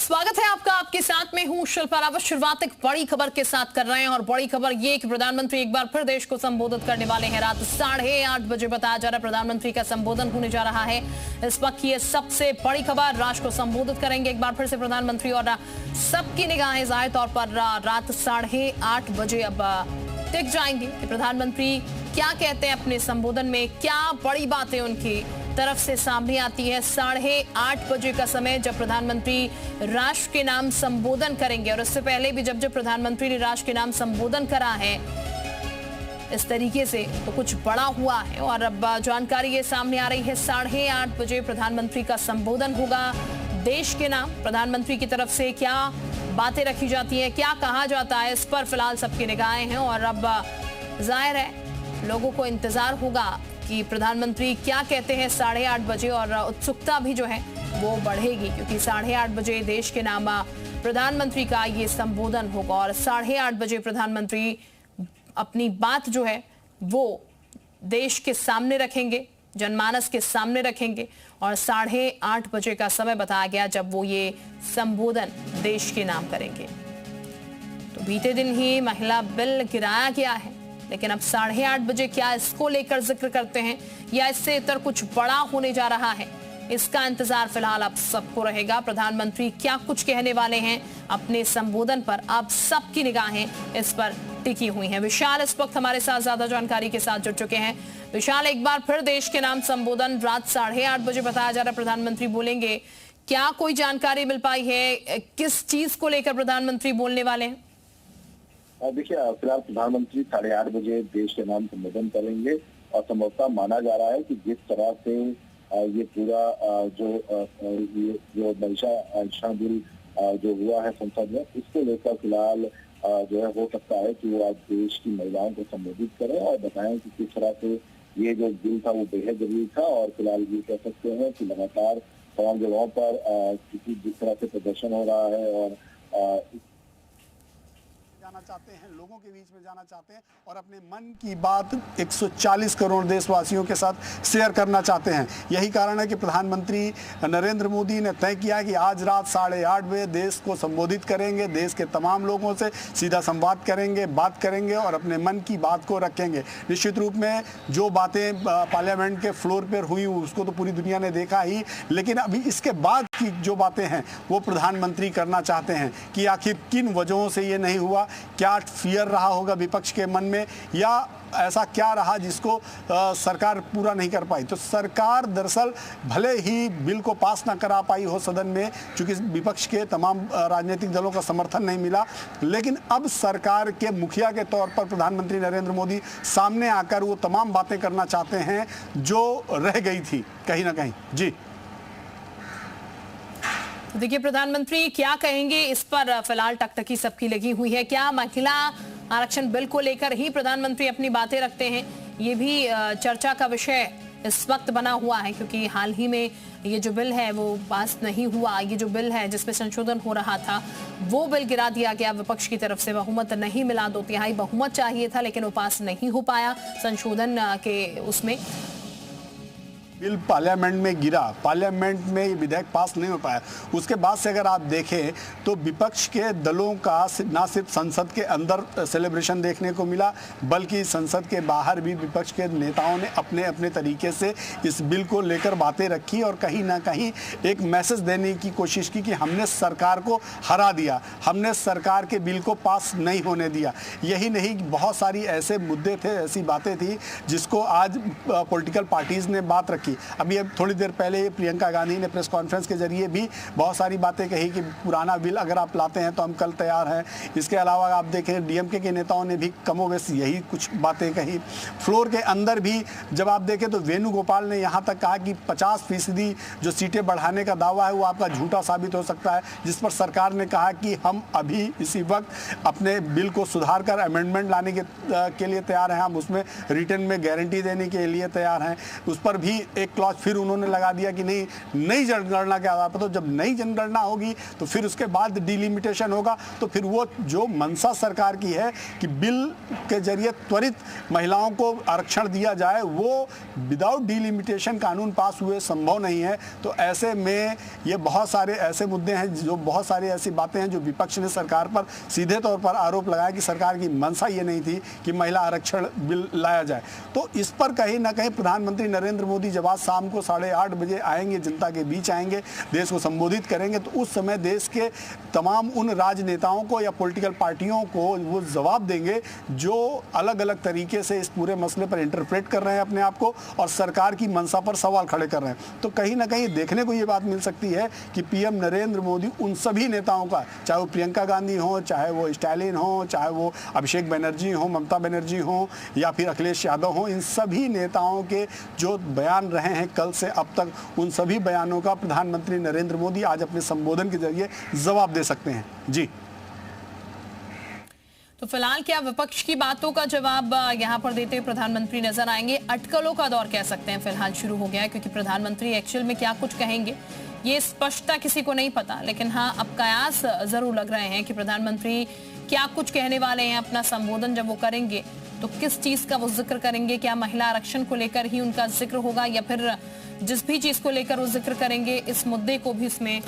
स्वागत है आपका। आपके साथ में हूं शिल्पा रावत। शुरुआत एक बड़ी खबर के साथ कर रहे हैं और बड़ी खबर ये कि प्रधानमंत्री एक बार फिर देश को संबोधित करने वाले हैं। रात 8:30 बजे बताया जा रहा है प्रधानमंत्री का संबोधन होने जा रहा है। इस वक्त की ये सबसे बड़ी खबर, राष्ट्र को संबोधित करेंगे एक बार फिर से प्रधानमंत्री और सबकी निगाहें जाहिर तौर पर रात 8:30 बजे अब टिक जाएंगी कि प्रधानमंत्री क्या कहते हैं अपने संबोधन में, क्या बड़ी बातें उनकी तरफ से सामने आती है। 8:30 बजे का समय जब प्रधानमंत्री राष्ट्र के नाम संबोधन करेंगे और इससे पहले भी जब प्रधानमंत्री ने राष्ट्र के नाम संबोधन करा है इस तरीके से तो कुछ बड़ा हुआ है और अब जानकारी ये सामने आ रही है। 8:30 बजे प्रधानमंत्री का संबोधन होगा देश के नाम। प्रधानमंत्री की तरफ से क्या बातें रखी जाती है, क्या कहा जाता है, इस पर फिलहाल सबकी निगाहें हैं और अब जाहिर है लोगों को इंतजार होगा कि प्रधानमंत्री क्या कहते हैं 8:30 बजे और उत्सुकता भी जो है वो बढ़ेगी क्योंकि 8:30 बजे देश के नाम प्रधानमंत्री का ये संबोधन होगा और 8:30 बजे प्रधानमंत्री अपनी बात जो है वो देश के सामने रखेंगे, जनमानस के सामने रखेंगे और 8:30 बजे का समय बताया गया जब वो ये संबोधन देश के नाम करेंगे। तो बीते दिन ही महिला बिल गिराया गया है लेकिन अब 8:30 बजे क्या इसको लेकर जिक्र करते हैं या इससे इतर कुछ बड़ा होने जा रहा है, इसका इंतजार फिलहाल आप सबको रहेगा। प्रधानमंत्री क्या कुछ कहने वाले हैं अपने संबोधन पर, आप सबकी निगाहें इस पर टिकी हुई हैं। विशाल इस वक्त हमारे साथ ज्यादा जानकारी के साथ जुड़ चुके हैं। विशाल, एक बार फिर देश के नाम संबोधन रात 8:30 बजे बताया जा रहा है प्रधानमंत्री बोलेंगे, क्या कोई जानकारी मिल पाई है, किस चीज को लेकर प्रधानमंत्री बोलने वाले हैं? देखिए, फिलहाल प्रधानमंत्री 8:30 बजे देश के नाम संबोधन करेंगे और संभवतः माना जा रहा है कि जिस तरह से ये पूरा जो महिला बिल जो हुआ है संसद में, इसको लेकर फिलहाल जो है हो सकता है कि वो आज देश की महिलाओं को संबोधित करें और बताएं कि किस तरह से ये जो बिल था वो बेहद जरूरी था और फिलहाल ये कह सकते हैं कि लगातार तमाम जगहों पर किसी जिस तरह से प्रदर्शन हो रहा है और जाना चाहते हैं, लोगों के बीच में जाना चाहते हैं और अपने मन की बात 140 करोड़ देशवासियों के साथ शेयर करना चाहते हैं। यही कारण है कि प्रधानमंत्री नरेंद्र मोदी ने तय किया कि आज रात 8:30 बजे देश को संबोधित करेंगे, देश के तमाम लोगों से सीधा संवाद करेंगे, बात करेंगे और अपने मन की बात को रखेंगे। निश्चित रूप में जो बातें पार्लियामेंट के फ्लोर पर हुई उसको तो पूरी दुनिया ने देखा ही, लेकिन अभी इसके बाद की जो बातें हैं वो प्रधानमंत्री करना चाहते हैं कि आखिर किन वजहों से ये नहीं हुआ, क्या फियर रहा होगा विपक्ष के मन में या ऐसा क्या रहा जिसको सरकार पूरा नहीं कर पाई। तो सरकार दरअसल भले ही बिल को पास ना करा पाई हो सदन में क्योंकि विपक्ष के तमाम राजनीतिक दलों का समर्थन नहीं मिला, लेकिन अब सरकार के मुखिया के तौर पर प्रधानमंत्री नरेंद्र मोदी सामने आकर वो तमाम बातें करना चाहते हैं जो रह गई थी कहीं ना कहीं। जी देखिए, प्रधानमंत्री क्या कहेंगे इस पर फिलहाल टकटकी सबकी लगी हुई है। क्या महिला आरक्षण बिल को लेकर ही प्रधानमंत्री अपनी बातें रखते हैं, ये भी चर्चा का विषय इस वक्त बना हुआ है क्योंकि हाल ही में ये जो बिल है वो पास नहीं हुआ। ये जो बिल है जिसमें संशोधन हो रहा था वो बिल गिरा दिया गया, विपक्ष की तरफ से बहुमत नहीं मिला, 2/3 बहुमत चाहिए था लेकिन वो पास नहीं हो पाया संशोधन के उसमें। बिल पार्लियामेंट में गिरा, पार्लियामेंट में विधेयक पास नहीं हो पाया। उसके बाद से अगर आप देखें तो विपक्ष के दलों का ना सिर्फ संसद के अंदर सेलिब्रेशन देखने को मिला बल्कि संसद के बाहर भी विपक्ष के नेताओं ने अपने अपने तरीके से इस बिल को लेकर बातें रखी और कहीं ना कहीं एक मैसेज देने की कोशिश की कि हमने सरकार को हरा दिया, हमने सरकार के बिल को पास नहीं होने दिया। यही नहीं, बहुत सारी ऐसे मुद्दे थे, ऐसी बातें थी जिसको आज पॉलिटिकल पार्टीज ने बात रखी। अभी अब थोड़ी देर पहले प्रियंका गांधी ने प्रेस कॉन्फ्रेंस के जरिए भी बहुत सारी बातें कही कि पुराना बिल अगर आप लाते हैं तो हम कल तैयार हैं। इसके अलावा आप देखें डीएमके के नेताओं ने भी कमोवेश यही कुछ बातें कही। फ्लोर के अंदर भी जब आप देखें तो वेणुगोपाल ने यहाँ तक कहा कि 50% जो सीटें बढ़ाने का दावा है वो आपका झूठा साबित हो सकता है, जिस पर सरकार ने कहा कि हम अभी इसी वक्त अपने बिल को सुधार कर अमेंडमेंट लाने के लिए तैयार हैं, हम उसमें रिटर्न में गारंटी देने के लिए तैयार हैं। उस पर भी एक क्लॉज फिर उन्होंने लगा दिया कि नहीं, नई जनगणना के आधार पर। तो जब नई जनगणना होगी तो फिर उसके बाद डिलिमिटेशन होगा। तो फिर वो जो मंशा सरकार की है कि बिल के जरिए त्वरित महिलाओं को आरक्षण दिया जाए, वो विदाउट डिलिमिटेशन कानून पास हुए संभव नहीं है। तो ऐसे में ये बहुत सारे ऐसे मुद्दे हैं, जो बहुत सारी ऐसी बातें हैं जो विपक्ष ने सरकार पर सीधे तौर पर आरोप लगाया कि सरकार की मंशा ये नहीं थी कि महिला आरक्षण बिल लाया जाए। तो इस पर कहीं ना कहीं प्रधानमंत्री नरेंद्र मोदी जब आज शाम को 8:30 बजे आएंगे, जनता के बीच आएंगे, देश को संबोधित करेंगे, तो उस समय देश के तमाम उन राजनेताओं को या पॉलिटिकल पार्टियों को वो जवाब देंगे जो अलग अलग तरीके से इस पूरे मसले पर इंटरप्रेट कर रहे हैं अपने आप को और सरकार की मंशा पर सवाल खड़े कर रहे हैं। तो कहीं ना कहीं देखने को ये बात मिल सकती है कि पीएम नरेंद्र मोदी उन सभी नेताओं का, चाहे वो प्रियंका गांधी हो, चाहे वो स्टालिन हो, चाहे वो अभिषेक बनर्जी हो, ममता बनर्जी हो या फिर अखिलेश यादव हो, इन सभी नेताओं के जो बयान रहे हैं कल से अब तक, उन सभी बयानों का प्रधानमंत्री नरेंद्र मोदी आज अपने संबोधन के जरिए जवाब दे सकते हैं। जी, तो फिलहाल क्या विपक्ष की बातों का जवाब यहां पर देते हुए प्रधानमंत्री नजर आएंगे? अटकलों का दौर कह सकते हैं फिलहाल शुरू हो गया है, क्योंकि प्रधानमंत्री एक्चुअल में क्या कुछ कहेंगे ये स्पष्टता किसी को नहीं पता। लेकिन हाँ, अब कयास जरूर लग रहे हैं कि प्रधानमंत्री क्या कुछ कहने वाले हैं। अपना संबोधन जब वो करेंगे तो किस चीज का वो जिक्र करेंगे? क्या महिला आरक्षण को लेकर ही उनका जिक्र होगा या फिर जिस भी चीज को लेकर वो जिक्र करेंगे इस मुद्दे को भी इसमें